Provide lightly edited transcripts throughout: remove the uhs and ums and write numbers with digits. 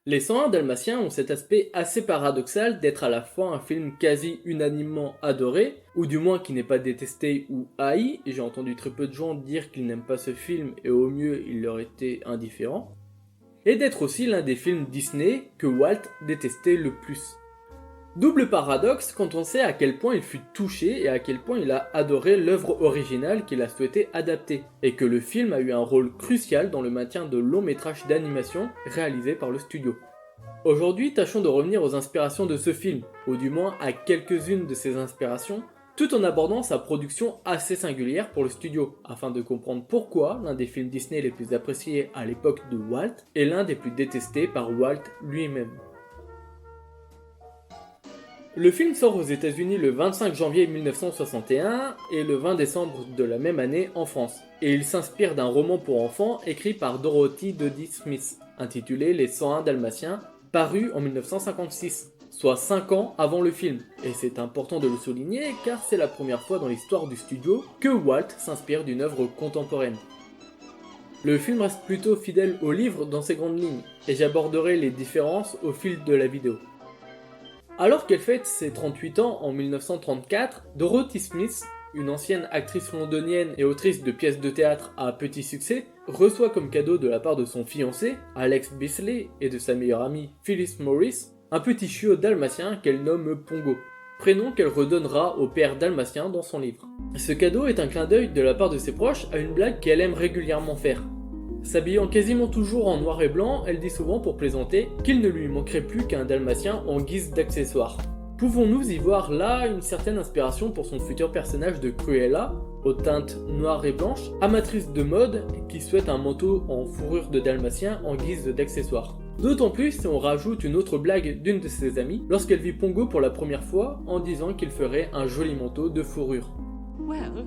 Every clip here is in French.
Les 101 Dalmatiens ont cet aspect assez paradoxal d'être à la fois un film quasi unanimement adoré, ou du moins qui n'est pas détesté ou haï, et j'ai entendu très peu de gens dire qu'ils n'aiment pas ce film et au mieux il leur était indifférent, et d'être aussi l'un des films Disney que Walt détestait le plus. Double paradoxe quand on sait à quel point il fut touché et à quel point il a adoré l'œuvre originale qu'il a souhaité adapter, et que le film a eu un rôle crucial dans le maintien de longs métrages d'animation réalisés par le studio. Aujourd'hui, tâchons de revenir aux inspirations de ce film, ou du moins à quelques-unes de ses inspirations, tout en abordant sa production assez singulière pour le studio, afin de comprendre pourquoi l'un des films Disney les plus appréciés à l'époque de Walt est l'un des plus détestés par Walt lui-même. Le film sort aux États-Unis le 25 janvier 1961 et le 20 décembre de la même année en France, et il s'inspire d'un roman pour enfants écrit par Dorothy Dodie Smith, intitulé Les 101 Dalmatiens, paru en 1956, soit 5 ans avant le film, et c'est important de le souligner car c'est la première fois dans l'histoire du studio que Walt s'inspire d'une œuvre contemporaine. Le film reste plutôt fidèle au livre dans ses grandes lignes, et j'aborderai les différences au fil de la vidéo. Alors qu'elle fête ses 38 ans en 1934, Dorothy Smith, une ancienne actrice londonienne et autrice de pièces de théâtre à petit succès, reçoit comme cadeau de la part de son fiancé, Alex Beasley, et de sa meilleure amie Phyllis Morris, un petit chiot dalmatien qu'elle nomme Pongo, prénom qu'elle redonnera au père dalmatien dans son livre. Ce cadeau est un clin d'œil de la part de ses proches à une blague qu'elle aime régulièrement faire. S'habillant quasiment toujours en noir et blanc, elle dit souvent pour plaisanter qu'il ne lui manquerait plus qu'un dalmatien en guise d'accessoire. Pouvons-nous y voir là une certaine inspiration pour son futur personnage de Cruella, aux teintes noires et blanches, amatrice de mode qui souhaite un manteau en fourrure de dalmatien en guise d'accessoire. D'autant plus si on rajoute une autre blague d'une de ses amies lorsqu'elle vit Pongo pour la première fois en disant qu'il ferait un joli manteau de fourrure. Well,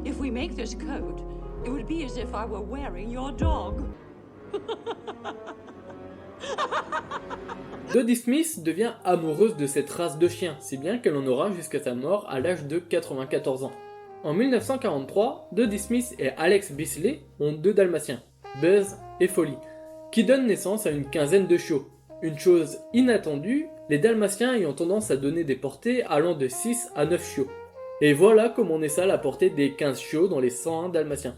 if we make this coat, it would be as if I were wearing your dog. Dodie Smith devient amoureuse de cette race de chiens, si bien qu'elle en aura jusqu'à sa mort à l'âge de 94 ans. En 1943, Dodie Smith et Alex Beasley ont 2 dalmatiens, Buzz et Folly, qui donnent naissance à une quinzaine de chiots. Une chose inattendue, les dalmatiens ayant tendance à donner des portées allant de 6 à 9 chiots. Et voilà comment naît ça la portée des 15 chiots dans les 101 dalmatiens.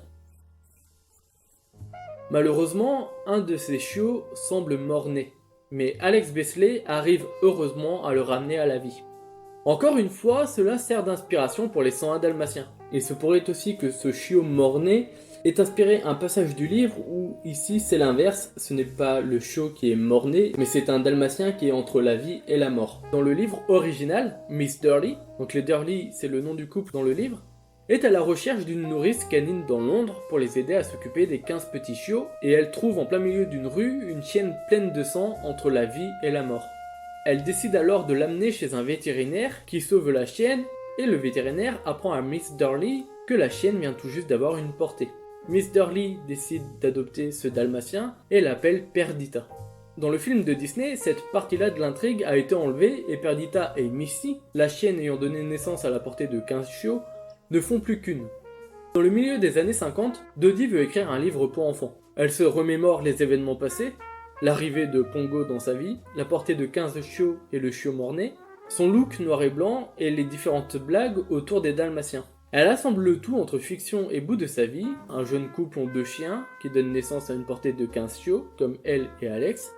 Malheureusement, un de ces chiots semble mort-né, mais Alex Beasley arrive heureusement à le ramener à la vie. Encore une fois, cela sert d'inspiration pour les 101 dalmatiens. Il se pourrait aussi que ce chiot mort-né ait inspiré un passage du livre où, ici, c'est l'inverse, ce n'est pas le chiot qui est mort-né, mais c'est un dalmatien qui est entre la vie et la mort. Dans le livre original, Miss Durley, donc les Durley c'est le nom du couple dans le livre, est à la recherche d'une nourrice canine dans Londres pour les aider à s'occuper des 15 petits chiots, et elle trouve en plein milieu d'une rue une chienne pleine de sang entre la vie et la mort. Elle décide alors de l'amener chez un vétérinaire qui sauve la chienne, et le vétérinaire apprend à Miss Durley que la chienne vient tout juste d'avoir une portée. Miss Durley décide d'adopter ce dalmatien et l'appelle Perdita. Dans le film de Disney, cette partie-là de l'intrigue a été enlevée et Perdita et Missy, la chienne ayant donné naissance à la portée de 15 chiots, ne font plus qu'une. Dans le milieu des années 50, Dodie veut écrire un livre pour enfants. Elle se remémore les événements passés, l'arrivée de Pongo dans sa vie, la portée de 15 chiots et le chiot mort-né, son look noir et blanc et les différentes blagues autour des dalmatiens. Elle assemble le tout entre fiction et bout de sa vie, un jeune couple en 2 chiens qui donne naissance à une portée de 15 chiots, comme elle et Alex,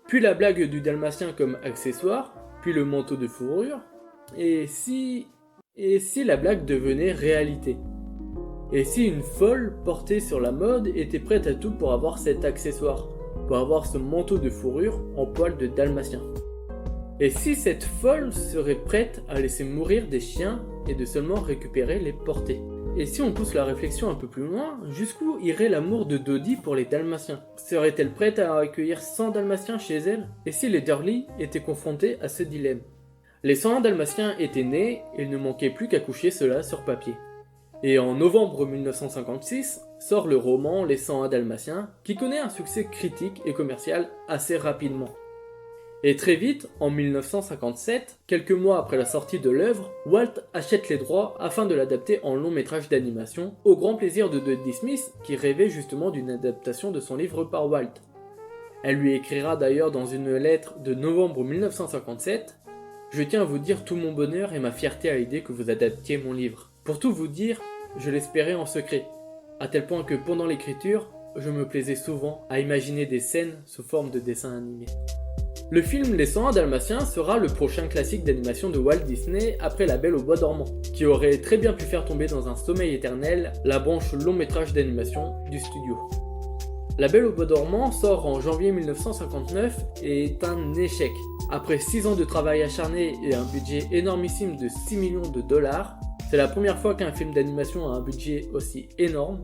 puis la blague du dalmatien comme accessoire, puis le manteau de fourrure, et si la blague devenait réalité? Et si une folle portée sur la mode était prête à tout pour avoir cet accessoire, pour avoir ce manteau de fourrure en poil de dalmatien? Et si cette folle serait prête à laisser mourir des chiens et de seulement récupérer les portées? Et si on pousse la réflexion un peu plus loin, jusqu'où irait l'amour de Dodie pour les dalmatiens? Serait-elle prête à accueillir 100 dalmatiens chez elle? Et si les Durley étaient confrontés à ce dilemme? Les 101 dalmatiens étaient nés, il ne manquait plus qu'à coucher cela sur papier. Et en novembre 1956, sort le roman Les 101 dalmatiens, qui connaît un succès critique et commercial assez rapidement. Et très vite, en 1957, quelques mois après la sortie de l'œuvre, Walt achète les droits afin de l'adapter en long métrage d'animation, au grand plaisir de Dodie Smith, qui rêvait justement d'une adaptation de son livre par Walt. Elle lui écrira d'ailleurs dans une lettre de novembre 1957 « Je tiens à vous dire tout mon bonheur et ma fierté à l'idée que vous adaptiez mon livre. Pour tout vous dire, je l'espérais en secret, à tel point que pendant l'écriture, je me plaisais souvent à imaginer des scènes sous forme de dessins animés. » Le film Les 101 Dalmatiens sera le prochain classique d'animation de Walt Disney après La Belle au bois dormant, qui aurait très bien pu faire tomber dans un sommeil éternel la branche long métrage d'animation du studio. La Belle au bois dormant sort en janvier 1959 et est un échec. Après 6 ans de travail acharné et un budget énormissime de 6 millions de dollars, c'est la première fois qu'un film d'animation a un budget aussi énorme.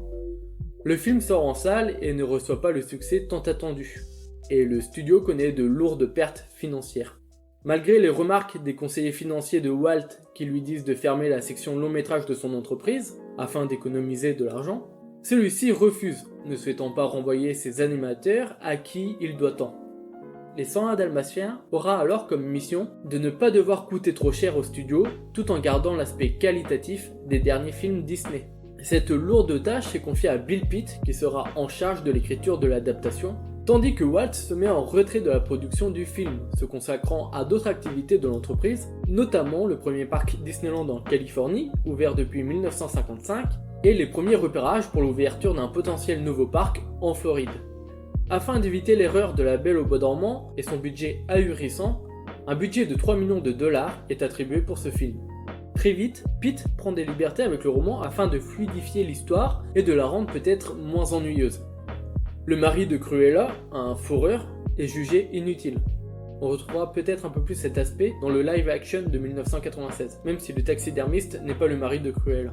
Le film sort en salle et ne reçoit pas le succès tant attendu. Et le studio connaît de lourdes pertes financières. Malgré les remarques des conseillers financiers de Walt qui lui disent de fermer la section long métrage de son entreprise afin d'économiser de l'argent, celui-ci refuse, ne souhaitant pas renvoyer ses animateurs à qui il doit tant. Les 101 Dalmatiens aura alors comme mission de ne pas devoir coûter trop cher au studio tout en gardant l'aspect qualitatif des derniers films Disney. Cette lourde tâche est confiée à Bill Pitt qui sera en charge de l'écriture de l'adaptation, tandis que Walt se met en retrait de la production du film, se consacrant à d'autres activités de l'entreprise, notamment le premier parc Disneyland en Californie, ouvert depuis 1955, et les premiers repérages pour l'ouverture d'un potentiel nouveau parc en Floride. Afin d'éviter l'erreur de La Belle au bois dormant et son budget ahurissant, un budget de 3 millions de dollars est attribué pour ce film. Très vite, Pitt prend des libertés avec le roman afin de fluidifier l'histoire et de la rendre peut-être moins ennuyeuse. Le mari de Cruella, un fourreur, est jugé inutile. On retrouvera peut-être un peu plus cet aspect dans le live action de 1996, même si le taxidermiste n'est pas le mari de Cruella.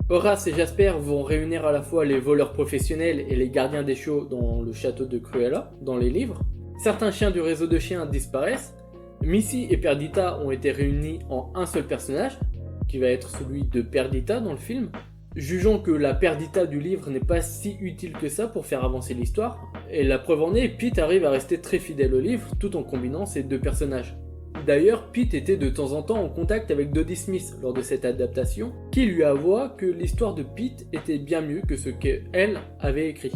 Horace et Jasper vont réunir à la fois les voleurs professionnels et les gardiens des chiots dans le château de Cruella, dans les livres. Certains chiens du réseau de chiens disparaissent. Missy et Perdita ont été réunis en un seul personnage, qui va être celui de Perdita dans le film. Jugeant que la Perdita du livre n'est pas si utile que ça pour faire avancer l'histoire, et la preuve en est, Pete arrive à rester très fidèle au livre tout en combinant ces deux personnages. D'ailleurs, Pete était de temps en temps en contact avec Dodie Smith lors de cette adaptation, qui lui avoua que l'histoire de Pete était bien mieux que ce qu'elle avait écrit.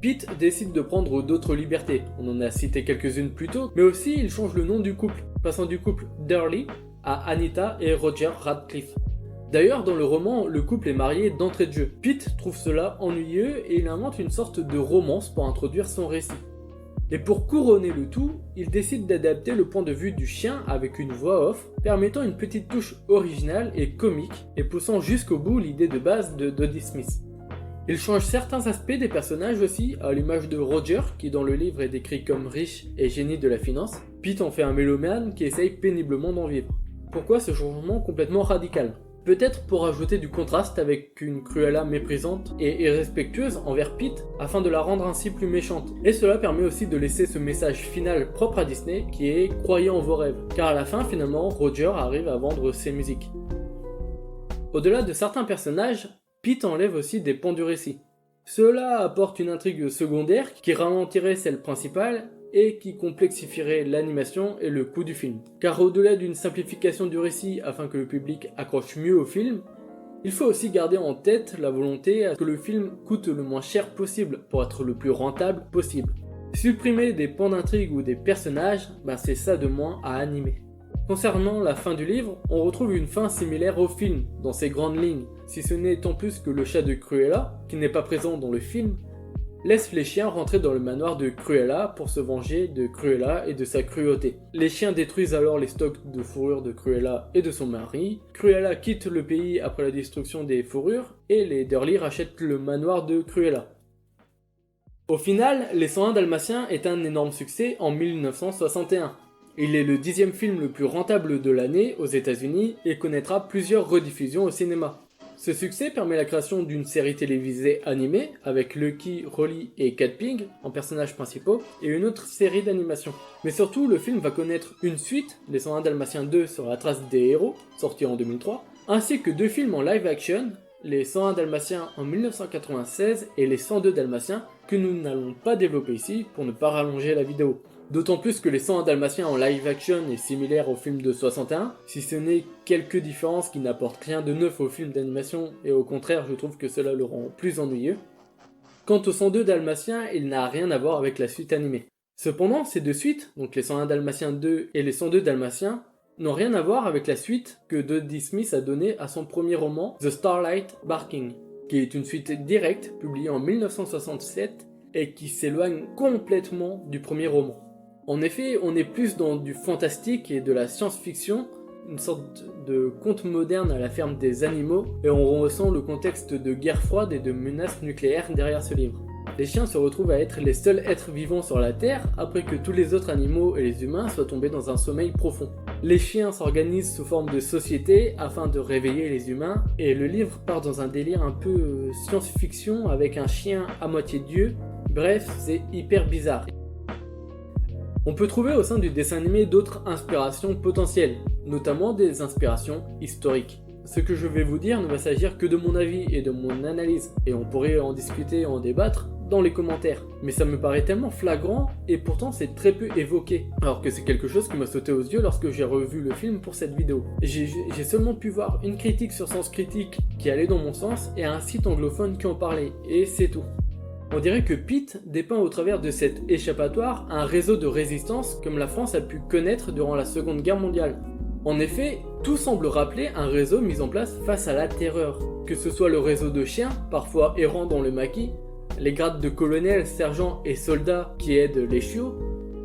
Pete décide de prendre d'autres libertés, on en a cité quelques-unes plus tôt, mais aussi il change le nom du couple, passant du couple Durley à Anita et Roger Radcliffe. D'ailleurs, dans le roman, le couple est marié d'entrée de jeu. Pete trouve cela ennuyeux et il invente une sorte de romance pour introduire son récit. Et pour couronner le tout, il décide d'adapter le point de vue du chien avec une voix off, permettant une petite touche originale et comique, et poussant jusqu'au bout l'idée de base de Dodie Smith. Il change certains aspects des personnages aussi, à l'image de Roger, qui dans le livre est décrit comme riche et génie de la finance. Pete en fait un mélomane qui essaye péniblement d'en vivre. Pourquoi ce changement complètement radical ? Peut-être pour ajouter du contraste avec une Cruella méprisante et irrespectueuse envers Pete, afin de la rendre ainsi plus méchante. Et cela permet aussi de laisser ce message final propre à Disney qui est « Croyez en vos rêves », car à la fin finalement Roger arrive à vendre ses musiques. Au-delà de certains personnages, Pete enlève aussi des pans du récit. Cela apporte une intrigue secondaire qui ralentirait celle principale et qui complexifierait l'animation et le coût du film. Car au-delà d'une simplification du récit afin que le public accroche mieux au film, il faut aussi garder en tête la volonté à ce que le film coûte le moins cher possible pour être le plus rentable possible. Supprimer des pans d'intrigue ou des personnages, c'est ça de moins à animer. Concernant la fin du livre, on retrouve une fin similaire au film, dans ses grandes lignes, si ce n'est tant plus que le chat de Cruella, qui n'est pas présent dans le film, laisse les chiens rentrer dans le manoir de Cruella pour se venger de Cruella et de sa cruauté. Les chiens détruisent alors les stocks de fourrures de Cruella et de son mari. Cruella quitte le pays après la destruction des fourrures et les Durley rachètent le manoir de Cruella. Au final, Les 101 Dalmatiens est un énorme succès en 1961. Il est le 10e film le plus rentable de l'année aux États-Unis et connaîtra plusieurs rediffusions au cinéma. Ce succès permet la création d'une série télévisée animée avec Lucky, Rolly et Cat Pig en personnages principaux et une autre série d'animation. Mais surtout, le film va connaître une suite, Les 101 Dalmatiens 2 sur la trace des héros, sorti en 2003, ainsi que 2 films en live action, Les 101 Dalmatiens en 1996 et Les 102 Dalmatiens, que nous n'allons pas développer ici pour ne pas rallonger la vidéo. D'autant plus que Les 101 Dalmatiens en live action est similaire au film de 61, si ce n'est quelques différences qui n'apportent rien de neuf au film d'animation, et au contraire je trouve que cela le rend plus ennuyeux. Quant aux 102 Dalmatiens, il n'a rien à voir avec la suite animée. Cependant, ces deux suites, donc les 101 Dalmatiens 2 et les 102 Dalmatiens, n'ont rien à voir avec la suite que Dodie Smith a donnée à son premier roman, The Starlight Barking, qui est une suite directe publiée en 1967 et qui s'éloigne complètement du premier roman. En effet, on est plus dans du fantastique et de la science-fiction, une sorte de conte moderne à la ferme des animaux, et on ressent le contexte de guerre froide et de menaces nucléaires derrière ce livre. Les chiens se retrouvent à être les seuls êtres vivants sur la Terre après que tous les autres animaux et les humains soient tombés dans un sommeil profond. Les chiens s'organisent sous forme de société afin de réveiller les humains, et le livre part dans un délire un peu science-fiction avec un chien à moitié dieu. Bref, c'est hyper bizarre. On peut trouver au sein du dessin animé d'autres inspirations potentielles, notamment des inspirations historiques. Ce que je vais vous dire ne va s'agir que de mon avis et de mon analyse, et on pourrait en discuter et en débattre dans les commentaires. Mais ça me paraît tellement flagrant, et pourtant c'est très peu évoqué, alors que c'est quelque chose qui m'a sauté aux yeux lorsque j'ai revu le film pour cette vidéo. J'ai seulement pu voir une critique sur Sens Critique qui allait dans mon sens, et un site anglophone qui en parlait, et c'est tout. On dirait que Pete dépeint au travers de cet échappatoire un réseau de résistance comme la France a pu connaître durant la Seconde Guerre mondiale. En effet, tout semble rappeler un réseau mis en place face à la terreur, que ce soit le réseau de chiens, parfois errants dans le maquis, les grades de colonel, sergent et soldats qui aident les chiots,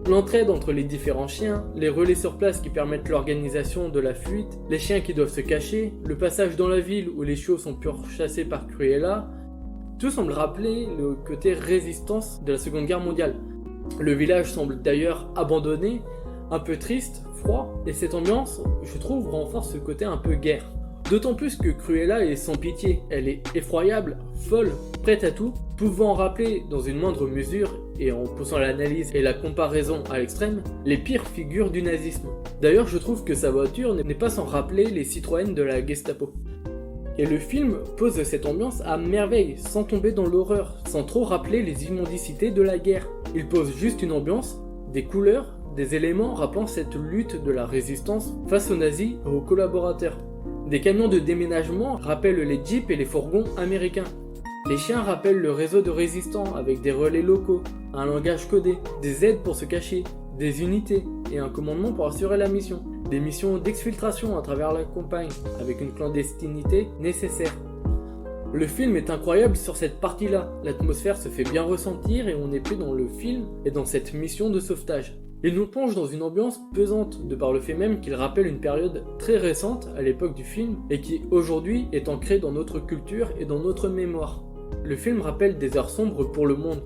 l'entraide entre les différents chiens, les relais sur place qui permettent l'organisation de la fuite, les chiens qui doivent se cacher, le passage dans la ville où les chiots sont pourchassés par Cruella. Tout semble rappeler le côté résistance de la Seconde Guerre mondiale. Le village semble d'ailleurs abandonné, un peu triste, froid, et cette ambiance, je trouve, renforce ce côté un peu guerre. D'autant plus que Cruella est sans pitié, elle est effroyable, folle, prête à tout, pouvant rappeler dans une moindre mesure, et en poussant l'analyse et la comparaison à l'extrême, les pires figures du nazisme. D'ailleurs, je trouve que sa voiture n'est pas sans rappeler les Citroën de la Gestapo. Et le film pose cette ambiance à merveille, sans tomber dans l'horreur, sans trop rappeler les immondicités de la guerre. Il pose juste une ambiance, des couleurs, des éléments rappelant cette lutte de la résistance face aux nazis et aux collaborateurs. Des camions de déménagement rappellent les jeeps et les fourgons américains. Les chiens rappellent le réseau de résistants avec des relais locaux, un langage codé, des aides pour se cacher, des unités et un commandement pour assurer la mission. Des missions d'exfiltration à travers la campagne, avec une clandestinité nécessaire. Le film est incroyable sur cette partie-là, l'atmosphère se fait bien ressentir et on est plus dans le film et dans cette mission de sauvetage. Il nous plonge dans une ambiance pesante de par le fait même qu'il rappelle une période très récente à l'époque du film et qui aujourd'hui est ancrée dans notre culture et dans notre mémoire. Le film rappelle des heures sombres pour le monde,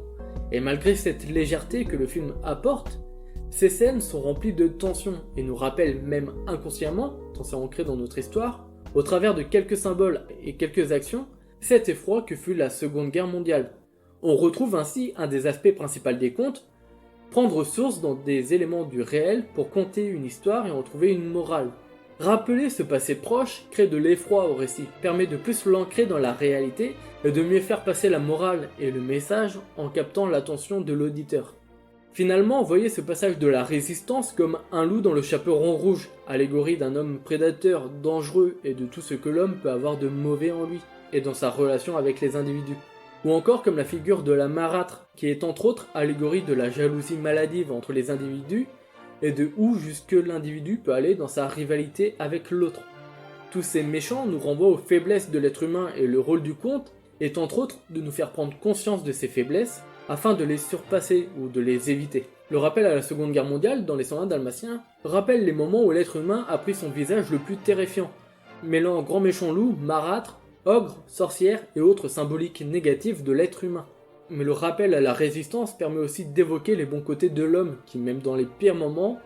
et malgré cette légèreté que le film apporte, ces scènes sont remplies de tension et nous rappellent même inconsciemment, tant c'est ancré dans notre histoire, au travers de quelques symboles et quelques actions, cet effroi que fut la Seconde Guerre mondiale. On retrouve ainsi un des aspects principaux des contes, prendre source dans des éléments du réel pour conter une histoire et en trouver une morale. Rappeler ce passé proche crée de l'effroi au récit, permet de plus l'ancrer dans la réalité et de mieux faire passer la morale et le message en captant l'attention de l'auditeur. Finalement, voyez ce passage de la résistance comme un loup dans le chaperon rouge, allégorie d'un homme prédateur, dangereux et de tout ce que l'homme peut avoir de mauvais en lui, et dans sa relation avec les individus. Ou encore comme la figure de la marâtre, qui est entre autres allégorie de la jalousie maladive entre les individus, et de où jusque l'individu peut aller dans sa rivalité avec l'autre. Tous ces méchants nous renvoient aux faiblesses de l'être humain et le rôle du conte est entre autres de nous faire prendre conscience de ces faiblesses, afin de les surpasser ou de les éviter. Le rappel à la Seconde Guerre mondiale dans les 101 Dalmatiens rappelle les moments où l'être humain a pris son visage le plus terrifiant, mêlant grand méchant loup, marâtre, ogre, sorcière et autres symboliques négatives de l'être humain. Mais le rappel à la résistance permet aussi d'évoquer les bons côtés de l'homme qui, même dans les pires moments,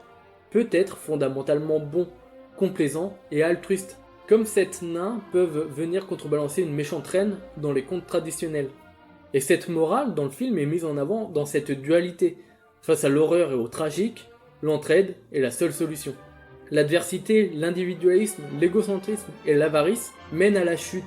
peut être fondamentalement bon, complaisant et altruiste. Comme sept nains peuvent venir contrebalancer une méchante reine dans les contes traditionnels. Et cette morale dans le film est mise en avant dans cette dualité. Face à l'horreur et au tragique, l'entraide est la seule solution. L'adversité, l'individualisme, l'égocentrisme et l'avarice mènent à la chute.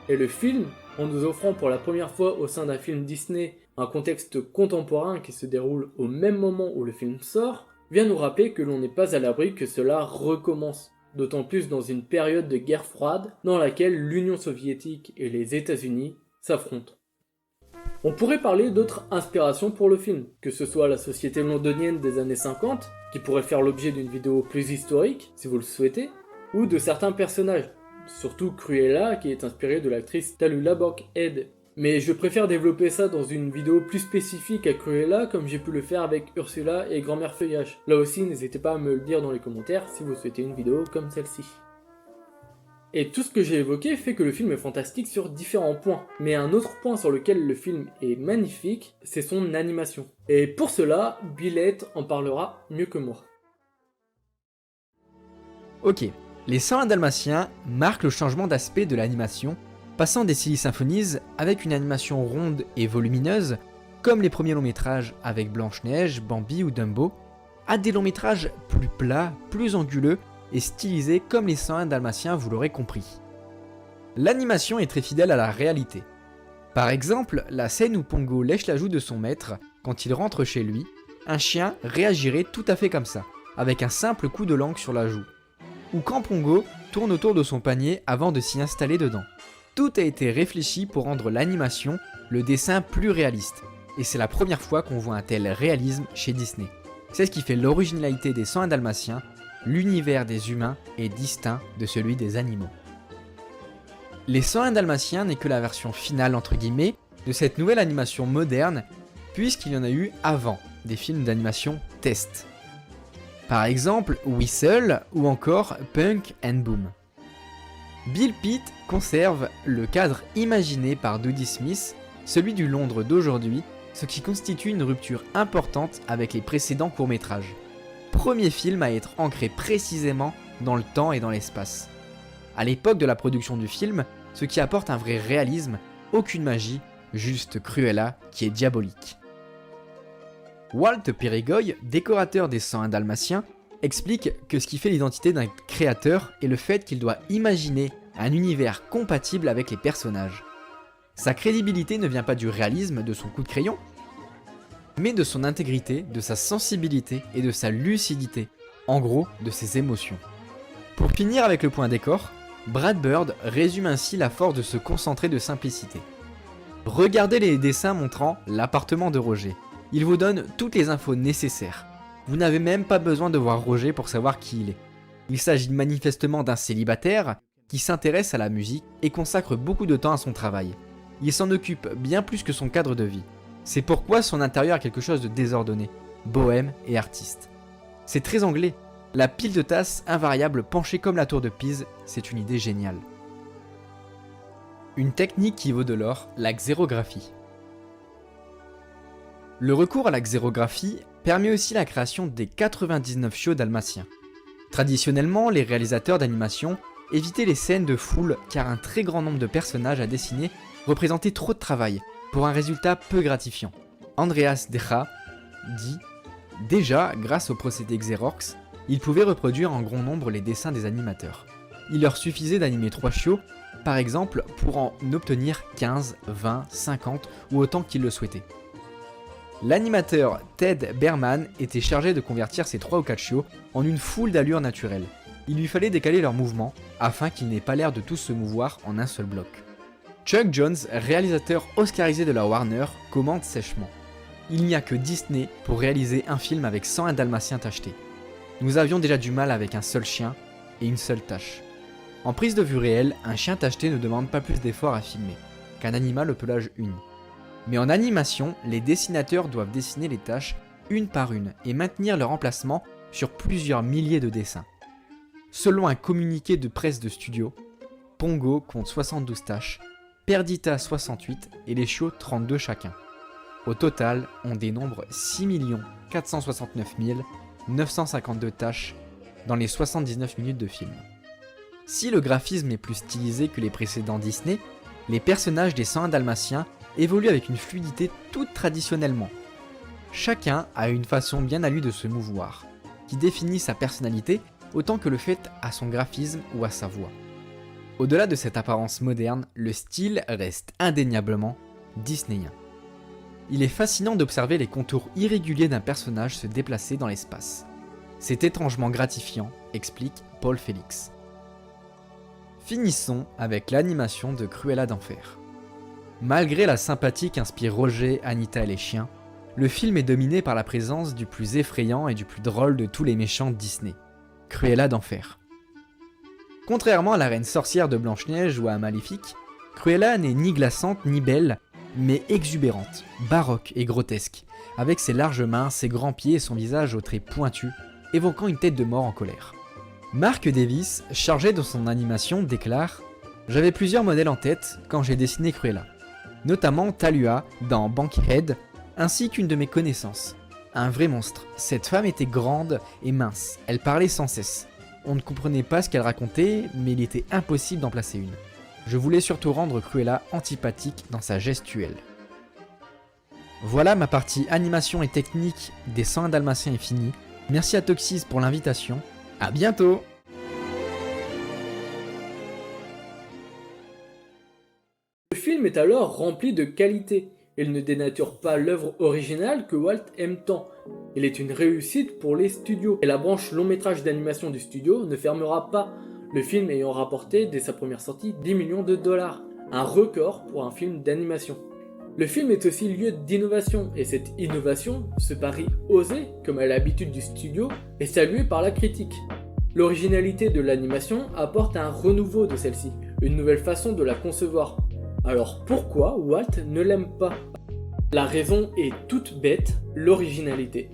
Et le film, en nous offrant pour la première fois au sein d'un film Disney un contexte contemporain qui se déroule au même moment où le film sort, vient nous rappeler que l'on n'est pas à l'abri que cela recommence. D'autant plus dans une période de guerre froide dans laquelle l'Union soviétique et les États-Unis s'affrontent. On pourrait parler d'autres inspirations pour le film, que ce soit la société londonienne des années 50, qui pourrait faire l'objet d'une vidéo plus historique, si vous le souhaitez, ou de certains personnages, surtout Cruella qui est inspirée de l'actrice Tallulah Bankhead. Mais je préfère développer ça dans une vidéo plus spécifique à Cruella, comme j'ai pu le faire avec Ursula et Grand-mère Feuillage. Là aussi, n'hésitez pas à me le dire dans les commentaires si vous souhaitez une vidéo comme celle-ci. Et tout ce que j'ai évoqué fait que le film est fantastique sur différents points. Mais un autre point sur lequel le film est magnifique, c'est son animation. Et pour cela, Billette en parlera mieux que moi. Ok, les 101 Dalmatiens marquent le changement d'aspect de l'animation, passant des Silly Symphonies avec une animation ronde et volumineuse, comme les premiers longs métrages avec Blanche-Neige, Bambi ou Dumbo, à des longs métrages plus plats, plus anguleux, et stylisé comme les 101 Dalmatiens, vous l'aurez compris. L'animation est très fidèle à la réalité. Par exemple, la scène où Pongo lèche la joue de son maître quand il rentre chez lui, un chien réagirait tout à fait comme ça, avec un simple coup de langue sur la joue. Ou quand Pongo tourne autour de son panier avant de s'y installer dedans. Tout a été réfléchi pour rendre l'animation, le dessin plus réaliste. Et c'est la première fois qu'on voit un tel réalisme chez Disney. C'est ce qui fait l'originalité des 101 Dalmatiens. L'univers des humains est distinct de celui des animaux. Les 101 Dalmatiens n'est que la version finale entre guillemets de cette nouvelle animation moderne, puisqu'il y en a eu avant des films d'animation test. Par exemple Whistle ou encore Punk and Boom. Bill Pitt conserve le cadre imaginé par Dodie Smith, celui du Londres d'aujourd'hui, ce qui constitue une rupture importante avec les précédents courts-métrages. Premier film à être ancré précisément dans le temps et dans l'espace. À l'époque de la production du film, ce qui apporte un vrai réalisme, aucune magie, juste Cruella qui est diabolique. Walt Perigoy, décorateur des 101 Dalmatiens, explique que ce qui fait l'identité d'un créateur est le fait qu'il doit imaginer un univers compatible avec les personnages. Sa crédibilité ne vient pas du réalisme de son coup de crayon, mais de son intégrité, de sa sensibilité et de sa lucidité, en gros de ses émotions. Pour finir avec le point décor, Brad Bird résume ainsi la force de se concentrer de simplicité. Regardez les dessins montrant l'appartement de Roger, il vous donne toutes les infos nécessaires. Vous n'avez même pas besoin de voir Roger pour savoir qui il est. Il s'agit manifestement d'un célibataire qui s'intéresse à la musique et consacre beaucoup de temps à son travail. Il s'en occupe bien plus que son cadre de vie. C'est pourquoi son intérieur a quelque chose de désordonné, bohème et artiste. C'est très anglais. La pile de tasses invariable penchée comme la tour de Pise, c'est une idée géniale. Une technique qui vaut de l'or, la xérographie. Le recours à la xérographie permet aussi la création des 99 chiots dalmatiens. Traditionnellement, les réalisateurs d'animation évitaient les scènes de foule car un très grand nombre de personnages à dessiner représentait trop de travail pour un résultat peu gratifiant. Andreas Decha dit « Déjà, grâce au procédé Xerox, ils pouvaient reproduire en grand nombre les dessins des animateurs. Il leur suffisait d'animer 3 chiots, par exemple, pour en obtenir 15, 20, 50 ou autant qu'ils le souhaitaient. L'animateur Ted Berman était chargé de convertir ces 3 ou 4 chiots en une foule d'allure naturelle. Il lui fallait décaler leurs mouvements afin qu'ils n'aient pas l'air de tous se mouvoir en un seul bloc. Chuck Jones, réalisateur oscarisé de la Warner, commente sèchement. Il n'y a que Disney pour réaliser un film avec 101 Dalmatiens tachetés. Nous avions déjà du mal avec un seul chien et une seule tache. En prise de vue réelle, un chien tacheté ne demande pas plus d'efforts à filmer qu'un animal au pelage uni. Mais en animation, les dessinateurs doivent dessiner les taches une par une et maintenir leur emplacement sur plusieurs milliers de dessins. Selon un communiqué de presse de studio, Pongo compte 72 taches, Perdita 68 et les chiots 32 chacun. Au total, on dénombre 6 469 952 taches dans les 79 minutes de film. Si le graphisme est plus stylisé que les précédents Disney, les personnages des 101 Dalmatiens évoluent avec une fluidité toute traditionnellement. Chacun a une façon bien à lui de se mouvoir, qui définit sa personnalité autant que le fait à son graphisme ou à sa voix. Au-delà de cette apparence moderne, le style reste indéniablement disneyen. Il est fascinant d'observer les contours irréguliers d'un personnage se déplacer dans l'espace. C'est étrangement gratifiant, explique Paul Félix. Finissons avec l'animation de Cruella d'Enfer. Malgré la sympathie qu'inspirent Roger, Anita et les chiens, le film est dominé par la présence du plus effrayant et du plus drôle de tous les méchants de Disney, Cruella d'Enfer. Contrairement à la reine sorcière de Blanche-Neige ou à Maléfique, Cruella n'est ni glaçante ni belle, mais exubérante, baroque et grotesque, avec ses larges mains, ses grands pieds et son visage aux traits pointus, évoquant une tête de mort en colère. Mark Davis, chargé de son animation, déclare « J'avais plusieurs modèles en tête quand j'ai dessiné Cruella, notamment Talua dans Bankhead, ainsi qu'une de mes connaissances. Un vrai monstre, cette femme était grande et mince, elle parlait sans cesse. On ne comprenait pas ce qu'elle racontait, mais il était impossible d'en placer une. Je voulais surtout rendre Cruella antipathique dans sa gestuelle. » Voilà, ma partie animation et technique des 101 Dalmatiens est finie. Merci à Toxis pour l'invitation. À bientôt! Le film est alors rempli de qualité. Il ne dénature pas l'œuvre originale que Walt aime tant. Il est une réussite pour les studios. Et la branche long métrage d'animation du studio ne fermera pas, le film ayant rapporté dès sa première sortie 10 millions de dollars. Un record pour un film d'animation. Le film est aussi lieu d'innovation, et cette innovation, ce pari osé, comme à l'habitude du studio, est salué par la critique. L'originalité de l'animation apporte un renouveau de celle-ci, une nouvelle façon de la concevoir. Alors pourquoi Walt ne l'aime pas? La raison est toute bête, l'originalité.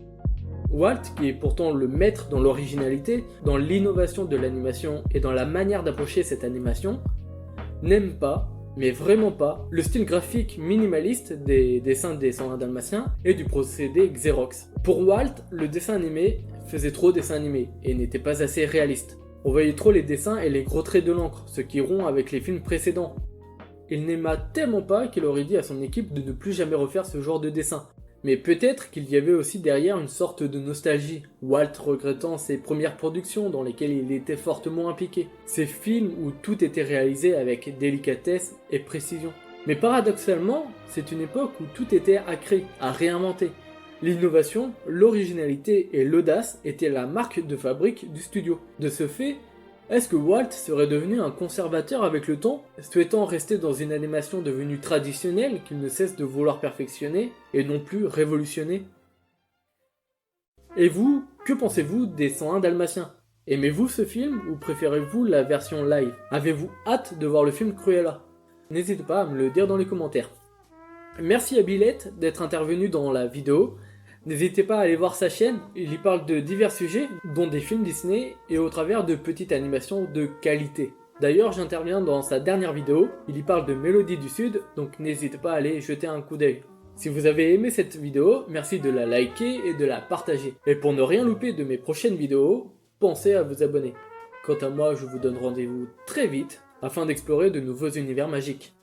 Walt, qui est pourtant le maître dans l'originalité, dans l'innovation de l'animation et dans la manière d'approcher cette animation, n'aime pas, mais vraiment pas, le style graphique minimaliste des dessins des 101 Dalmatiens et du procédé Xerox. Pour Walt, le dessin animé faisait trop dessin animé et n'était pas assez réaliste. On voyait trop les dessins et les gros traits de l'encre, ce qui rompt avec les films précédents. Il n'aima tellement pas qu'il aurait dit à son équipe de ne plus jamais refaire ce genre de dessin. Mais peut-être qu'il y avait aussi derrière une sorte de nostalgie, Walt regrettant ses premières productions dans lesquelles il était fortement impliqué, ces films où tout était réalisé avec délicatesse et précision. Mais paradoxalement, c'est une époque où tout était à créer, à réinventer. L'innovation, l'originalité et l'audace étaient la marque de fabrique du studio. De ce fait, est-ce que Walt serait devenu un conservateur avec le temps, souhaitant rester dans une animation devenue traditionnelle qu'il ne cesse de vouloir perfectionner et non plus révolutionner? Et vous, que pensez-vous des 101 Dalmatiens? Aimez-vous ce film ou préférez-vous la version live? Avez-vous hâte de voir le film Cruella? N'hésitez pas à me le dire dans les commentaires. Merci à Billette d'être intervenu dans la vidéo. N'hésitez pas à aller voir sa chaîne, il y parle de divers sujets, dont des films Disney, et au travers de petites animations de qualité. D'ailleurs, j'interviens dans sa dernière vidéo, il y parle de Mélodie du Sud, donc n'hésitez pas à aller jeter un coup d'œil. Si vous avez aimé cette vidéo, merci de la liker et de la partager. Et pour ne rien louper de mes prochaines vidéos, pensez à vous abonner. Quant à moi, je vous donne rendez-vous très vite, afin d'explorer de nouveaux univers magiques.